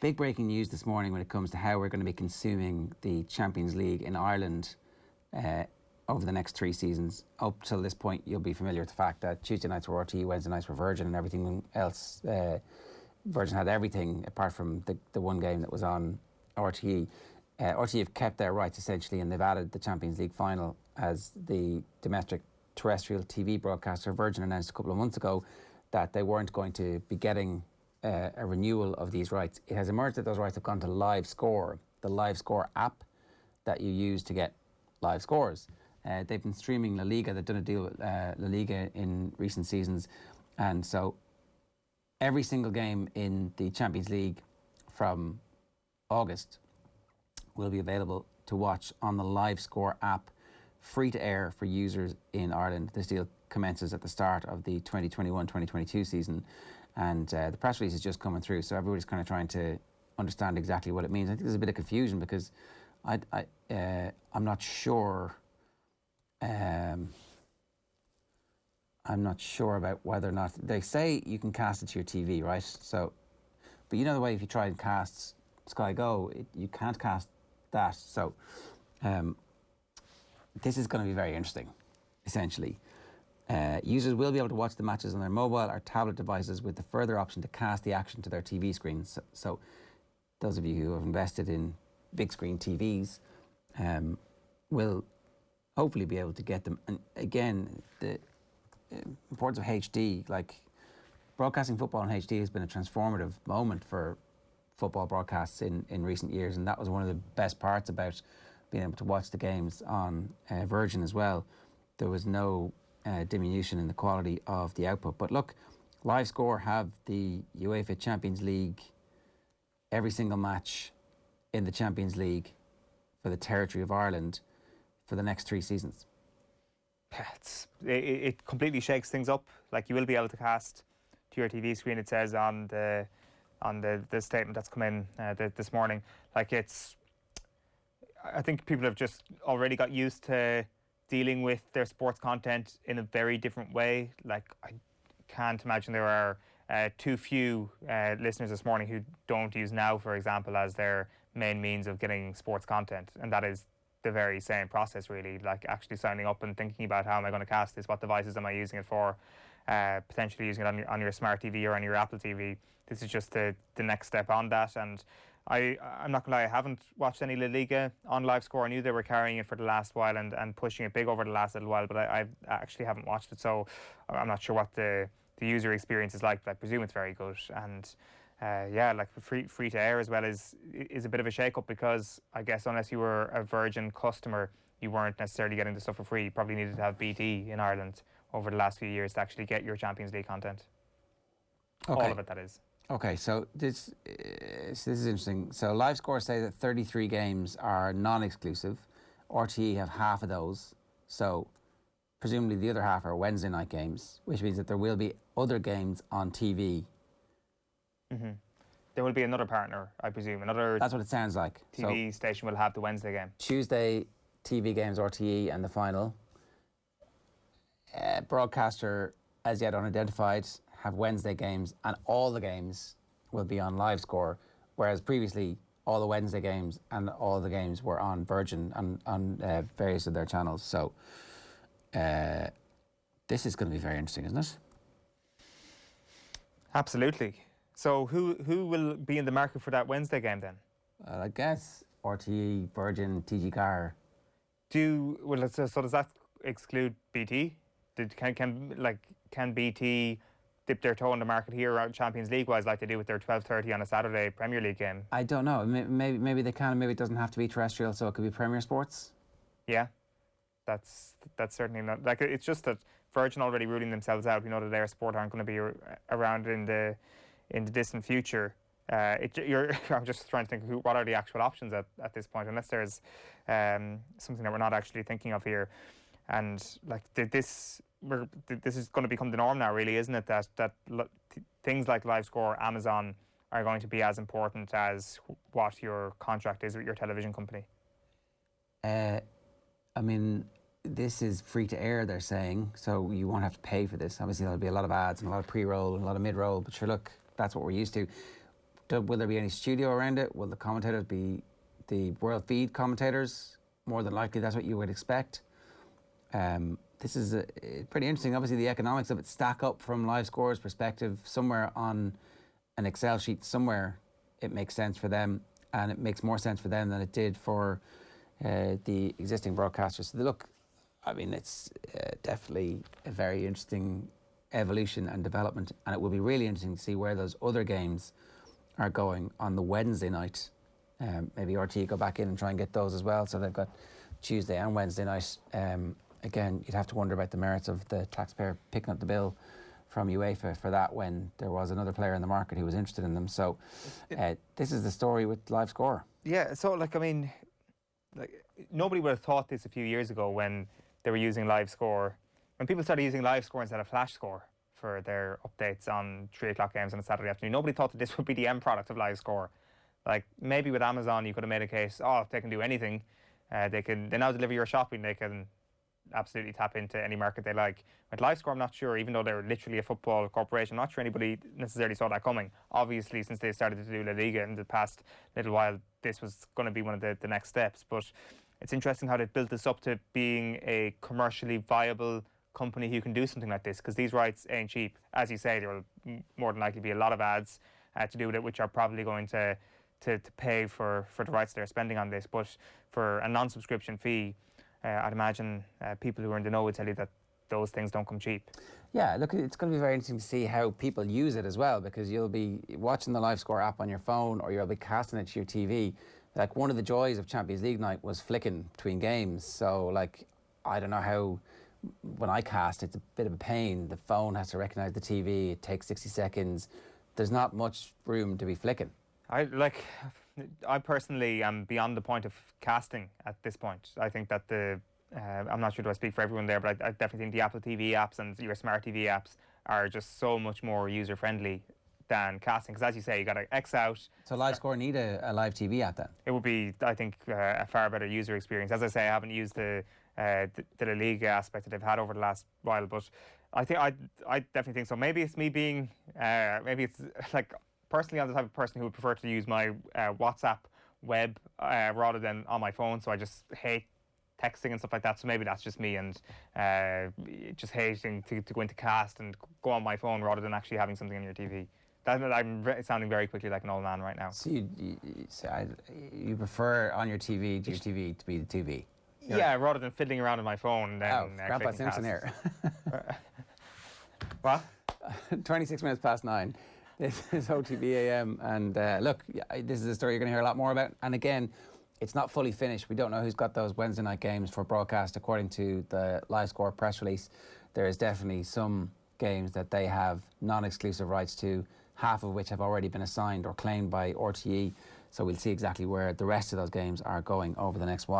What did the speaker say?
Big breaking news this morning when it comes to how we're going to be consuming the Champions League in Ireland over the next 3 seasons. Up till this point, you'll be familiar with the fact that Tuesday nights were RTE, Wednesday nights were Virgin, and everything else. Virgin had everything apart from the one game that was on RTE. RTE have kept their rights essentially, and they've added the Champions League final as the domestic terrestrial TV broadcaster. Virgin announced a couple of months ago that they weren't going to be getting a renewal of these rights. It has emerged that those rights have gone to Live Score, the Live Score app that you use to get live scores. They've been streaming La Liga. They've done a deal with La Liga in recent seasons, and so every single game in the Champions League from August will be available to watch on the Live Score app, free to air for users in Ireland. This deal commences at the start of the 2021-2022 season, and the press release is just coming through, so everybody's kind of trying to understand exactly what it means. I think there's a bit of confusion because I'm not sure. I'm not sure about whether or not they say you can cast it to your TV, right? So, but you know the way if you try and cast Sky Go, you can't cast that. So, this is going to be very interesting. Essentially, users will be able to watch the matches on their mobile or tablet devices with the further option to cast the action to their TV screens. So those of you who have invested in big screen TVs will hopefully be able to get them. And again, the importance of HD, like broadcasting football in HD has been a transformative moment for football broadcasts in recent years, and that was one of the best parts about being able to watch the games on Virgin as well. There was no diminution in the quality of the output. But look, Live Score have the UEFA Champions League, every single match in the Champions League for the territory of Ireland for the next 3 seasons. It completely shakes things up. Like, you will be able to cast to your TV screen, it says on the statement that's come in this morning. Like, I think people have just already got used to dealing with their sports content in a very different way. Like, I can't imagine there are too few listeners this morning who don't use Now, for example, as their main means of getting sports content, and that is the very same process, really. Like, actually signing up and thinking about how am I going to cast this, what devices am I using it for, potentially using it on your smart TV or on your Apple TV. This is just the next step on that. And I'm not going to lie, I haven't watched any La Liga on Live Score. I knew they were carrying it for the last while and pushing it big over the last little while, but I actually haven't watched it, so I'm not sure what the user experience is like, but I presume it's very good. And yeah, like free to air as well is a bit of a shake-up, because I guess unless you were a Virgin customer, you weren't necessarily getting the stuff for free. You probably needed to have BT in Ireland over the last few years to actually get your Champions League content. Okay. All of it, that is. Okay, so this is interesting. So Live Score say that 33 games are non-exclusive. RTE have half of those. So presumably the other half are Wednesday night games, which means that there will be other games on TV. Mm-hmm. There will be another partner, I presume. That's what it sounds like. TV station will have the Wednesday game. Tuesday TV games, RTE, and the final. Broadcaster as yet unidentified have Wednesday games, and all the games will be on Live Score, whereas previously all the Wednesday games and all the games were on Virgin and on various of their channels. So this is going to be very interesting, isn't it? Absolutely. So who will be in the market for that Wednesday game then? I guess RTE, Virgin, TG Car. So does that exclude BT? Can BT dip their toe in the market here around Champions League wise, like they do with their 12:30 on a Saturday Premier League game? I don't know. Maybe they can. Maybe it doesn't have to be terrestrial, so it could be Premier Sports. Yeah, that's certainly not. Like, it's just that Virgin already ruling themselves out. We know that their sport aren't going to be around in the distant future. I'm just trying to think what are the actual options at this point, unless there's something that we're not actually thinking of here. And like this is going to become the norm now, really, isn't it? That things like Live Score, Amazon are going to be as important as what your contract is with your television company. I mean, this is free to air, they're saying, so you won't have to pay for this. Obviously, there'll be a lot of ads and a lot of pre-roll and a lot of mid-roll, but sure, look, that's what we're used to. Will there be any studio around it? Will the commentators be the world feed commentators? More than likely, that's what you would expect. This is pretty interesting. Obviously, the economics of it stack up from live scores perspective. Somewhere on an Excel sheet, somewhere it makes sense for them, and it makes more sense for them than it did for the existing broadcasters. So look, I mean, it's definitely a very interesting evolution and development, and it will be really interesting to see where those other games are going on the Wednesday night. Maybe RT go back in and try and get those as well. So they've got Tuesday and Wednesday night. Again, you'd have to wonder about the merits of the taxpayer picking up the bill from UEFA for that when there was another player in the market who was interested in them. So this is the story with live score. Yeah, so like, I mean, like, nobody would have thought this a few years ago when they were using live score. When people started using live score instead of flash score for their updates on 3 o'clock games on a Saturday afternoon, nobody thought that this would be the end product of live score. Like, maybe with Amazon you could have made a case, oh, if they can do anything, they now deliver your shopping, they can absolutely tap into any market they like. With live score, I'm not sure, even though they're literally a football corporation, I'm not sure anybody necessarily saw that coming. Obviously, since they started to do La Liga in the past little while, this was going to be one of the next steps. But it's interesting how they've built this up to being a commercially viable company who can do something like this, because these rights ain't cheap. As you say, there will more than likely be a lot of ads to do with it, which are probably going to pay for the rights they're spending on this. But for a non-subscription fee, I'd imagine people who are in the know would tell you that those things don't come cheap. Yeah, look, it's going to be very interesting to see how people use it as well, because you'll be watching the live score app on your phone or you'll be casting it to your TV. Like, one of the joys of Champions League night was flicking between games. So, like, I don't know how, when I cast, it's a bit of a pain. The phone has to recognise the TV. It takes 60 seconds. There's not much room to be flicking. I personally am beyond the point of casting at this point. I think that I'm not sure do I speak for everyone there, but I definitely think the Apple TV apps and your smart TV apps are just so much more user-friendly than casting. Because as you say, you got to X out. So live score need a live TV app then? It would be, I think, a far better user experience. As I say, I haven't used the La Liga aspect that they've had over the last while, but I definitely think so. Maybe it's me being, maybe it's like, personally, I'm the type of person who would prefer to use my WhatsApp web rather than on my phone, so I just hate texting and stuff like that. So maybe that's just me, and just hating to go into cast and go on my phone rather than actually having something on your TV. I'm sounding very quickly like an old man right now. So you prefer on your TV to be the TV? Yeah, rather than fiddling around on my phone. Then, Grandpa Simpson here. What? 26 minutes past 9. This is OTB AM, and look, this is a story you're going to hear a lot more about. And again, it's not fully finished. We don't know who's got those Wednesday night games for broadcast. According to the live score press release, there is definitely some games that they have non-exclusive rights to, half of which have already been assigned or claimed by RTE. So we'll see exactly where the rest of those games are going over the next while.